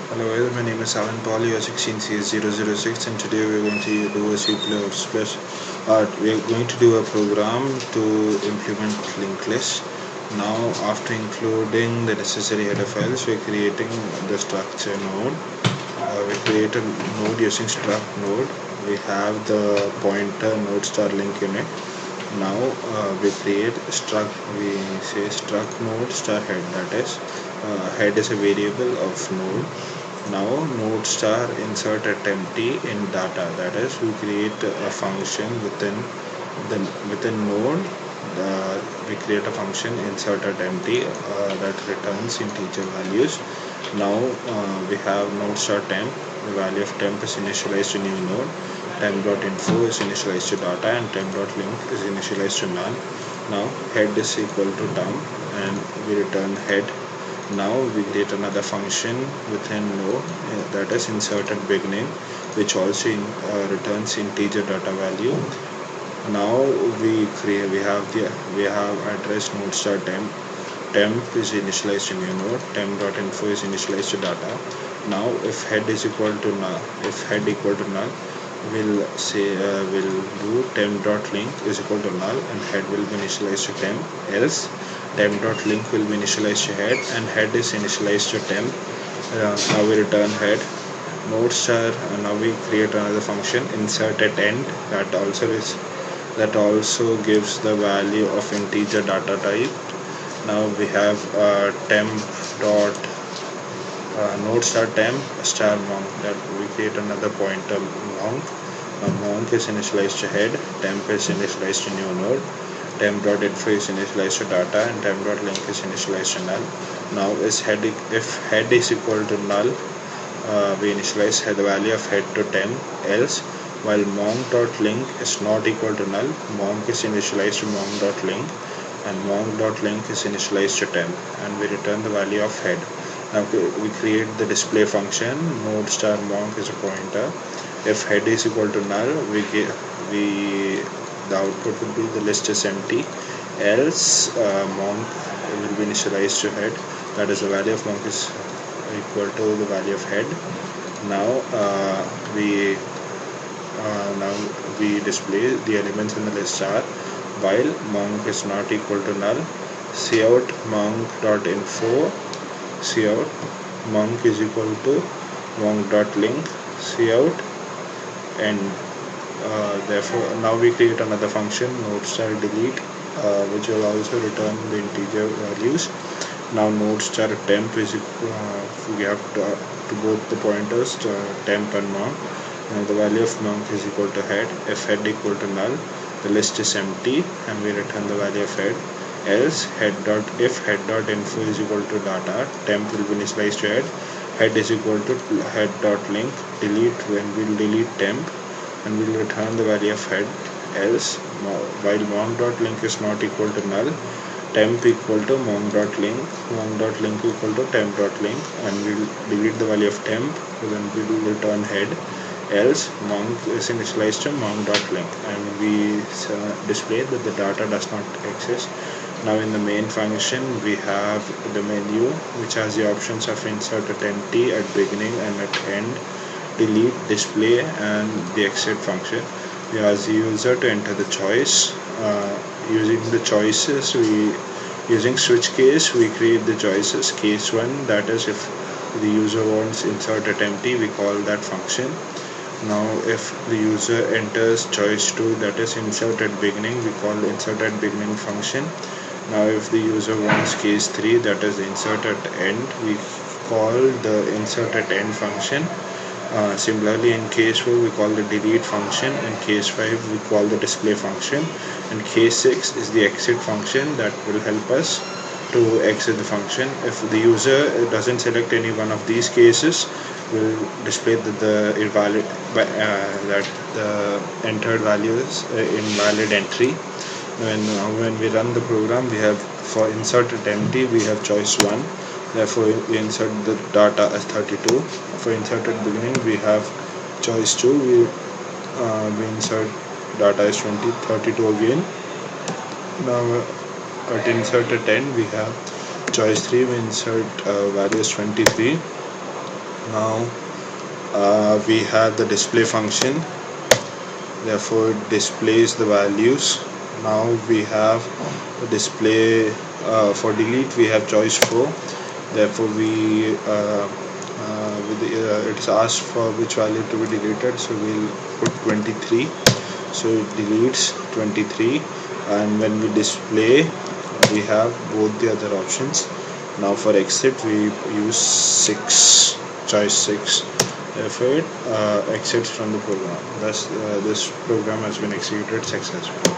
Hello guys, my name is Alan Paul, you are 16CS006, and today we are going to do a C++. We are going to do a program to implement linked list. Now, after including the necessary header files, we are creating the structure node. We create a node using struct node. We have the pointer node star link in it. Now we create struct. We say struct node star head. That is, head is a variable of node. Now node star insert at empty in data. That is, we create a function the within node. We create a function insert at empty that returns integer values. Now we have node star temp. The value of temp is initialized to new node. Temp.info is initialized to data, and temp.link is initialized to null. Now head is equal to temp, and we return head. Now we create another function within node, that is insert at beginning, which also returns integer data value. Now we have address node star temp is initialized to new node, temp.info is initialized to data. Now if head is equal to null, we'll say we'll do temp.link is equal to null, and head will be initialized to temp. Else temp.link will be initialized to head, and head is initialized to temp. Now we return head. Node star. Now we create another function insert at end, that also gives the value of integer data type. Now we have temp dot node star temp star monk, that we create another pointer monk. Now monk is initialized to head, temp is initialized to new node, temp.info is initialized to data, and temp.link is initialized to null. Now if head is equal to null, we initialize the value of head to temp. Else, while monk.link is not equal to null, monk is initialized to monk.link, and monk.link is initialized to temp, and we return the value of head. Now we create the display function node star monk is a pointer. If head is equal to null, we the output will be the list is empty. Else monk will be initialized to head, that is the value of monk is equal to the value of head. Now now we display the elements in the list are, while monk is not equal to null, cout monk.info, cout monk is equal to monk.link, cout, and therefore now we create another function node star delete, which will also return the integer values. Now node star temp is we have to both the pointers temp and monk. Now the value of monk is equal to head. If head equal to null, the list is empty, and we return the value of head. Else if head dot info is equal to data, temp will be initialized to head. Head is equal to head dot link delete, when we'll delete temp, and we'll return the value of head. Else while monk.link is not equal to null, temp equal to monk.link equal to temp.link, and we'll delete the value of temp, then we will return head. Else monk is initialized to monk.link, and we display that the data does not exist. Now in the main function we have the menu, which has the options of insert at empty, at beginning, and at end, delete, display, and the exit function. We ask the user to enter the choice. Using the choices, using switch case, we create the choices. Case 1, that is if the user wants insert at empty, we call that function. Now if the user enters choice 2, that is insert at beginning, we call insert at beginning function. Now if the user wants case 3, that is insert at end, we call the insert at end function. Similarly, in case 4, we call the delete function. In case 5, we call the display function. And case 6 is the exit function that will help us to exit the function. If the user doesn't select any one of these cases, will display that the invalid that the entered value is invalid entry. When we run the program, we have for insert at empty, we have choice 1. Therefore we insert the data as 32. For insert at beginning, we have choice 2. We insert data as 32 again. Now at insert at end, we have choice 3. We insert value as 23. Now we have the display function, therefore it displays the values. Now we have the display for delete, we have choice 4, therefore we it is asked for which value to be deleted, so we'll put 23, so it deletes 23. And when we display, we have both the other options. Now for exit we use 6, choice 6, therefore it exits from the program. Thus this program has been executed successfully.